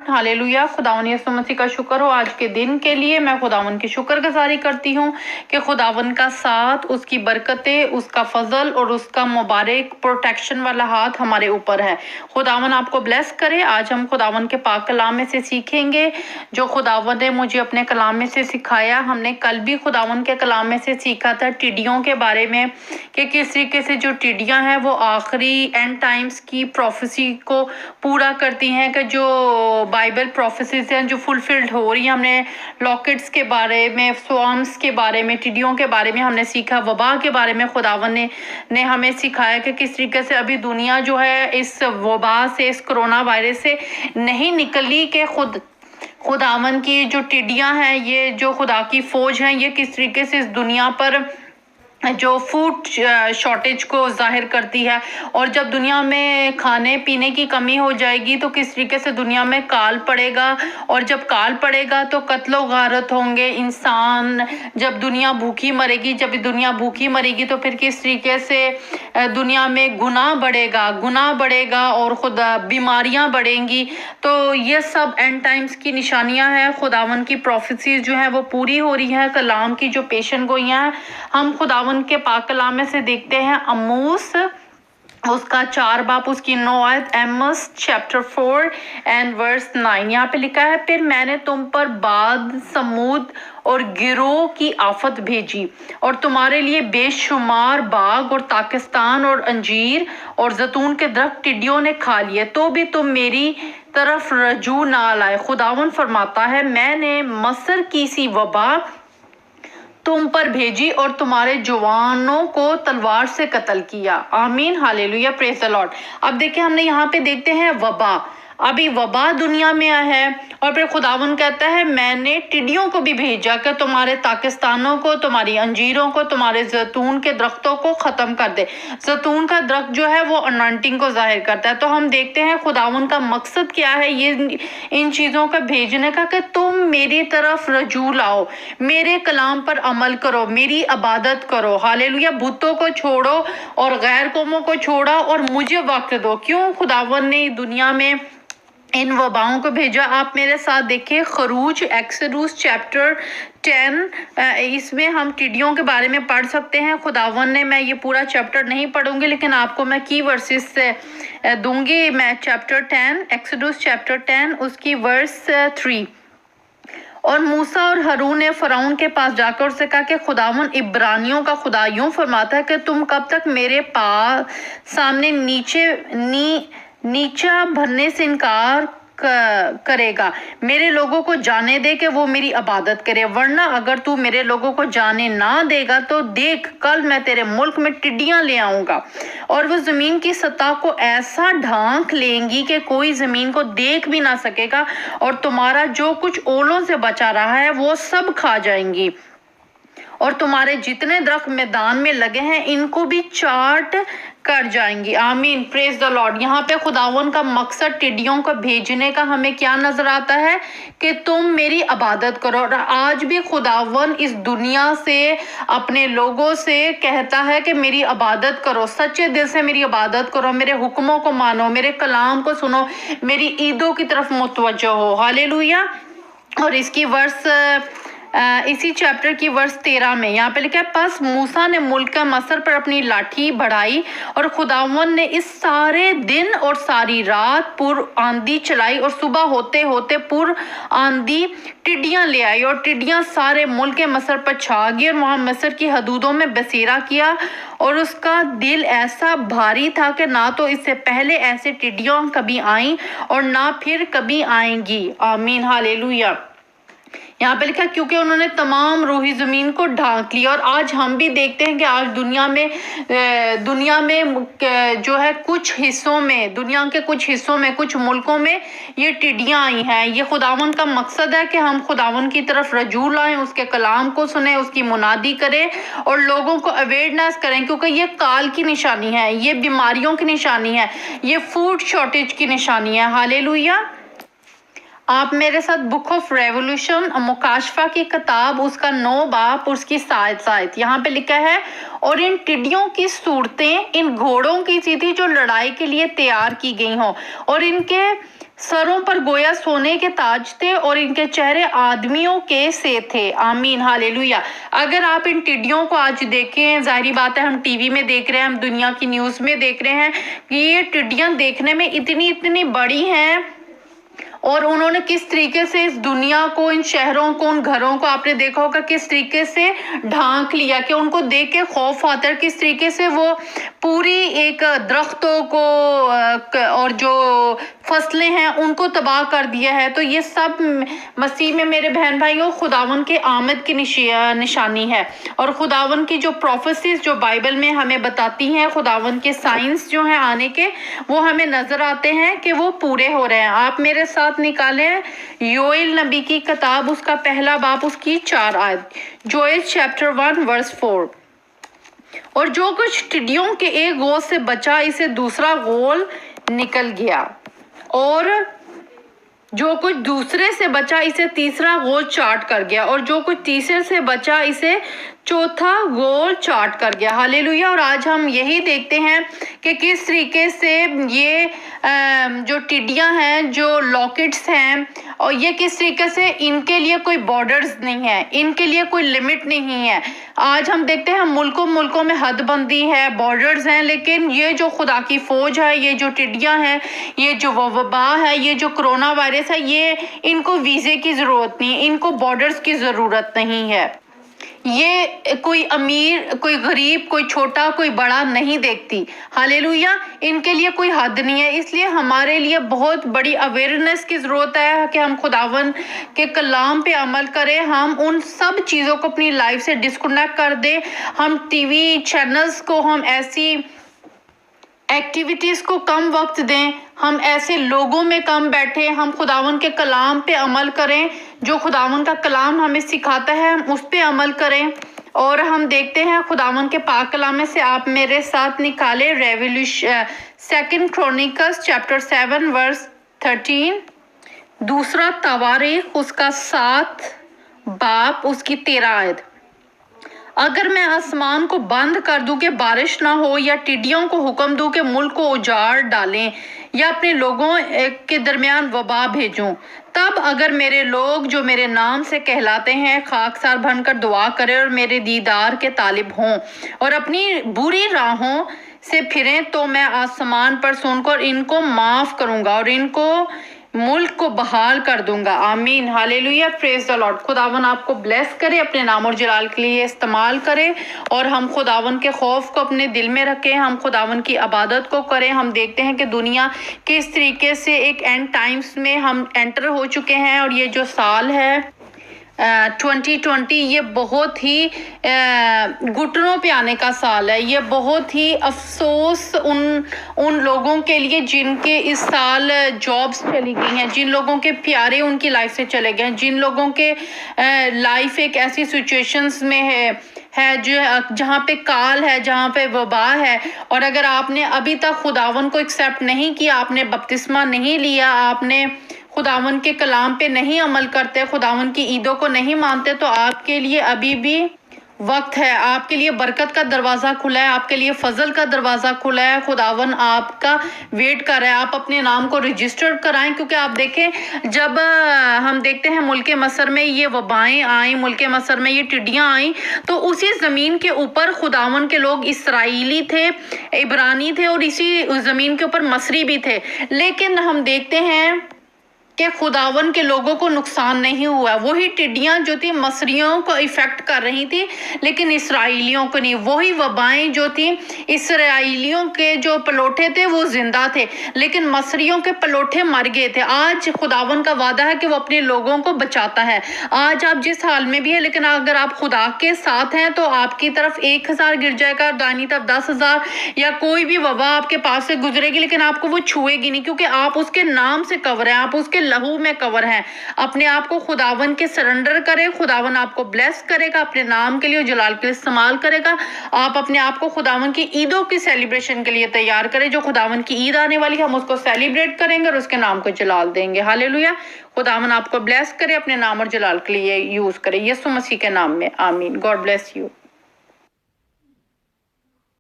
Hallelujah. खुदावन यीशु मसीह का शुक्र हो आज के दिन के लिए। मैं खुदावन की शुक्रगुजारी करती हूँ कि खुदावन का साथ, उसकी बरकतें, उसका फजल और उसका मुबारक प्रोटेक्शन वाला हाथ हमारे ऊपर है। खुदावन आपको ब्लेस करे। आज हम खुदावन के पाक कलाम में से सीखेंगे जो खुदावन ने मुझे अपने कलाम में से सिखाया। हमने कल भी खुदावन के कलाम में से सीखा था टिड्डियों के बारे में कि किस तरीके से जो टिड्डियां हैं वो आखिरी एंड टाइम्स की प्रोफेसी को पूरा करती हैं, कि जो बाइबल प्रोफेसीज हैं जो फुलफिल्ड हो रही हैं। हमने लॉकेट्स के बारे में, स्वार्म्स के बारे में, टिड्डियों के बारे में हमने सीखा। वबा के बारे में खुदावन ने हमें सिखाया कि किस तरीके से अभी दुनिया जो है इस वबा से, इस कोरोना वायरस से नहीं निकली, कि खुदावन की जो टिड्डियां हैं, ये जो खुदा की फौज हैं, ये किस तरीके से इस दुनिया पर जो फूड शॉर्टेज को जाहिर करती है। और जब दुनिया में खाने पीने की कमी हो जाएगी तो किस तरीके से दुनिया में काल पड़ेगा, और जब काल पड़ेगा तो कत्लो गारत होंगे इंसान। जब दुनिया भूखी मरेगी तो फिर किस तरीके से दुनिया में गुनाह बढ़ेगा और खुदा बीमारियां बढ़ेंगी। तो ये सब एंड टाइम्स की निशानियां हैं। खुदावन की प्रोफेसीज जो है वो पूरी हो रही है। कलाम की जो पेशन गोइयां हैं हम खुदावन के पाक कलाम में से देखते हैं। अमूस उसका 4 बाप उसकी 9 आयत, एमस चैप्टर 4 एंड वर्स 9। यहाँ पे लिखा है, फिर मैंने तुम पर बाद, समूद और गिरोह की आफत भेजी और तुम्हारे लिए बेशुमार बाग और ताकिस्तान और अंजीर और जैतून के दरख्त टिड्डियों ने खा लिए, तो भी तुम मेरी तरफ रजू ना लाए। खुदावन फरमाता है, मैंने मसर की सी वबा तुम पर भेजी और तुम्हारे जवानों को तलवार से कत्ल किया। आमीन, हालेलुया, प्रेज द लॉर्ड। अब देखिए, हमने यहाँ पे देखते हैं वबा। अभी वबा दुनिया में है और फिर खुदावन कहता है मैंने टिड्डियों को भी भेजा कि तुम्हारे ताकिस्तानों को, तुम्हारी अंजीरों को, तुम्हारे जैतून के दरख्तों को खत्म कर दे। जैतून का दरख्त जो है वो अनॉइंटिंग को जाहिर करता है। तो हम देखते हैं खुदावन का मकसद क्या है ये इन चीज़ों का भेजने का, कि तुम मेरी तरफ रजू लाओ, मेरे कलाम पर अमल करो, मेरी इबादत करो। हालेलुया। बुतों को छोड़ो और गैर कौमों को छोड़ो और मुझे वक्त दो। क्यों खुदावन ने दुनिया में इन वबाओं को भेजा? आप मेरे साथ देखिए खरूज, एक्सोडस चैप्टर 10। इसमें हम टिड्डियों के बारे में पढ़ सकते हैं। खुदावन ने, मैं ये पूरा चैप्टर नहीं पढ़ूंगी लेकिन आपको मैं की वर्सेस दूंगी। मैं चैप्टर 10, एक्सोडस चैप्टर 10 उसकी वर्स 3। और मूसा और हारून ने फराउन के पास जाकर उससे कहा कि खुदावन इब्रानियों का खुदा यूं फरमाता है कि तुम कब तक मेरे पास सामने नीचा भरने से इनकार करेगा? मेरे लोगों को जाने दे कि वो मेरी इबादत करे, वरना अगर तू मेरे लोगों को जाने ना देगा तो देख, कल मैं तेरे मुल्क में टिड्डियां ले आऊंगा और वो जमीन की सतह को ऐसा ढांक लेंगी कि कोई जमीन को देख भी ना सकेगा, और तुम्हारा जो कुछ ओलों से बचा रहा है वो सब खा जाएंगी, और तुम्हारे जितने दरख्त मैदान में लगे हैं इनको भी चाट कर जाएंगी। आमीन, प्रेज द लॉर्ड। यहाँ पे खुदावन का मकसद टिड्डियों को भेजने का हमें क्या नजर आता है, कि तुम मेरी इबादत करो। और आज भी खुदावन इस दुनिया से, अपने लोगों से कहता है कि मेरी इबादत करो, सच्चे दिल से मेरी इबादत करो, मेरे हुक्मों को मानो, मेरे कलाम को सुनो, मेरी ईदों की तरफ मुतवज्जो हो। हालेलुया। और इसकी वर्स इसी चैप्टर की वर्स 13 में यहाँ पे लिखा है, बस मूसा ने मुल्क का मसर पर अपनी लाठी बढ़ाई और खुदावन ने इस सारे दिन और सारी रात पुर आंधी चलाई, और सुबह होते होते पुर आंधी टिड्डियां ले आई और टिड्डियां सारे मुल्क के मसर पर छा गई और वहां मसर की हदूदों में बसेरा किया, और उसका दिल ऐसा भारी था कि ना तो इससे पहले ऐसे टिड्डियां कभी आई और ना फिर कभी आएंगी। आमीन, हालेलुया। यहाँ पे लिखा क्योंकि उन्होंने तमाम रूही जमीन को ढांक लिया। और आज हम भी देखते हैं कि आज दुनिया में जो है कुछ हिस्सों में, दुनिया के कुछ हिस्सों में, कुछ मुल्कों में ये टिड्डियां आई हैं। ये खुदावन का मकसद है कि हम खुदावन की तरफ रजू लाएं, उसके कलाम को सुने, उसकी मुनादी करें और लोगों को अवेयरनेस करें, क्योंकि ये काल की निशानी है, ये बीमारियों की निशानी है, ये फूड शॉर्टेज की निशानी है। हालेलुया। आप मेरे साथ बुक ऑफ रेवोल्यूशन, मुकाशफा की किताब, उसका 9 बाप, उसकी 7 आयत। यहाँ पे लिखा है, और इन टिड्डियों की सूरतें इन घोड़ों की सी थी जो लड़ाई के लिए तैयार की गई हों, और इनके सरों पर गोया सोने के ताज थे और इनके चेहरे आदमियों के से थे। आमीन, हालेलुया। अगर आप इन टिड्डियों को आज देखें, जाहिर बात है हम टीवी में देख रहे हैं, हम दुनिया की न्यूज़ में देख रहे हैं कि ये टिड्डियां देखने में इतनी बड़ी हैं, और उन्होंने किस तरीके से इस दुनिया को, इन शहरों को, उन घरों को आपने देखा होगा किस तरीके से ढांक लिया कि उनको देख के खौफ आता है। किस तरीके से वो पूरी एक दरख्तों को और जो फसलें हैं उनको तबाह कर दिया है। तो ये सब मसीह में मेरे बहन भाइयों खुदावन के आमद की निशानी है, और खुदावन की जो प्रोफेसीज जो बाइबल में हमें बताती हैं, खुदावन के साइंस जो हैं आने के, वो हमें नजर आते हैं कि वो पूरे हो रहे हैं। आप मेरे साथ निकालें योएल नबी की किताब, उसका पहला बाब, उसकी 4 आयत, जोएल चैप्टर 1 वर्स 4। और जो कुछ टिड्डियों के एक गोल से बचा, इसे दूसरा गोल निकल गया, और जो कुछ दूसरे से बचा, इसे तीसरा गोल चाट कर गया, और जो कुछ तीसरे से बचा, इसे चौथा गोल चाट कर गया। हालेलुया। और आज हम यही देखते हैं कि किस तरीके से ये जो टिड्डियां हैं, जो लॉकेट्स हैं, और ये किस तरीके से इनके लिए कोई बॉर्डर्स नहीं है, इनके लिए कोई लिमिट नहीं है। आज हम देखते हैं मुल्कों में हदबंदी है, बॉर्डर्स हैं, लेकिन ये जो खुदा की फौज है, ये जो टिड्डियां हैं, ये जो वबा है, ये जो कोरोना वायरस है, ये इनको वीजे की जरूरत नहीं, इनको बॉर्डर्स की जरूरत नहीं है। ये कोई अमीर, कोई गरीब, कोई छोटा, कोई बड़ा नहीं देखती। हालेलुया। इनके लिए कोई हद नहीं है। इसलिए हमारे लिए बहुत बड़ी अवेयरनेस की ज़रूरत है कि हम खुदावन के कलाम पे अमल करें, हम उन सब चीज़ों को अपनी लाइफ से डिस्कनेक्ट कर दें, हम टीवी चैनल्स को, हम ऐसी एक्टिविटीज़ को कम वक्त दें, हम ऐसे लोगों में कम बैठे, हम खुदावन के कलाम पे अमल करें, जो खुदावन का कलाम हमें सिखाता है हम उस पे अमल करें। और हम देखते हैं खुदावन के पाक कलाम में से, आप मेरे साथ निकाले रेवल्यूशन 2 क्रॉनिकल्स चैप्टर 7 वर्स 13, दूसरा तवारीख उसका 7 बाब उसकी 13 आयत। अगर मैं आसमान को बंद कर दूं कि बारिश ना हो, या टिड्डियों को हुक्म दूं कि मुल्क को उजाड़ डालें, या अपने लोगों के दरमियान वबा भेजूं, तब अगर मेरे लोग जो मेरे नाम से कहलाते हैं खाकसार बनकर दुआ करें और मेरे दीदार के तालिब हों और अपनी बुरी राहों से फिरें, तो मैं आसमान पर सुनकर इनको माफ करूंगा और इनको मुल्क को बहाल कर दूंगा। आमीन, हालेलुया, प्रेज द लॉर्ड। खुदावन आपको ब्लेस करे, अपने नाम और जलाल के लिए इस्तेमाल करे, और हम खुदावन के खौफ को अपने दिल में रखें, हम खुदावन की इबादत को करें। हम देखते हैं कि दुनिया किस तरीके से एक एंड टाइम्स में हम एंटर हो चुके हैं, और ये जो साल है 2020, ये बहुत ही घुटनों पे आने का साल है। ये बहुत ही अफसोस उन लोगों के लिए जिनके इस साल जॉब्स चली गई हैं, जिन लोगों के प्यारे उनकी लाइफ से चले गए हैं, जिन लोगों के लाइफ एक ऐसी सिचुएशंस में है जो जहाँ पे काल है, जहाँ पे वबा है, और अगर आपने अभी तक खुदावन को एक्सेप्ट नहीं किया, आपने बपतिस्मा नहीं लिया, आपने खुदावन के कलाम पे नहीं अमल करते, खुदावन की ईदों को नहीं मानते, तो आपके लिए अभी भी वक्त है। आपके लिए बरकत का दरवाज़ा खुला है, आपके लिए फजल का दरवाज़ा खुला है। खुदावन आपका वेट कर रहा है, आप अपने नाम को रजिस्टर कराएं, क्योंकि आप देखें जब हम देखते हैं मुल्क मसर में ये वबाएं आई, मुल्क मसर में ये टिड्डियां आई, तो उसी ज़मीन के ऊपर खुदावन के लोग इसराइली थे, इब्रानी थे, और इसी ज़मीन के ऊपर मसरी भी थे। लेकिन हम देखते हैं कि खुदावन के लोगों को नुकसान नहीं हुआ। वही टिड्डियां जो थी मसरियों को इफेक्ट कर रही थी, लेकिन इसराइलियों को नहीं। वही वबाएं जो थी, इसराइलियों के जो पलोठे थे वो जिंदा थे, लेकिन मसरियों के पलोठे मर गए थे। आज खुदावन का वादा है कि वो अपने लोगों को बचाता है। आज आप जिस हाल में भी है, लेकिन अगर आप खुदा के साथ हैं तो आपकी तरफ 1000 गिर जाएगा, दानी तरफ 10,000, या कोई भी वबा आपके पास से गुजरेगी, लेकिन आपको वो छुएगी नहीं, क्योंकि आप उसके नाम से कवर हैं, आप उसके लहू में कवर हैं। अपने आप को खुदावन के सरेंडर करें, खुदावन आपको ब्लेस करेगा, अपने नाम के लिए जलाल के लिए इस्तेमाल करेगा। आप अपने आप को खुदावन की ईदों की सेलिब्रेशन के लिए तैयार करें। जो खुदावन की ईद आने वाली है, हम उसको सेलिब्रेट करेंगे और उसके नाम को जलाल देंगे। हालेलुया। खुदावन आपको ब्लेस करे, अपने नाम और जलाल के लिए यूज करे, यीशु मसीह के नाम में, आमीन। God bless you.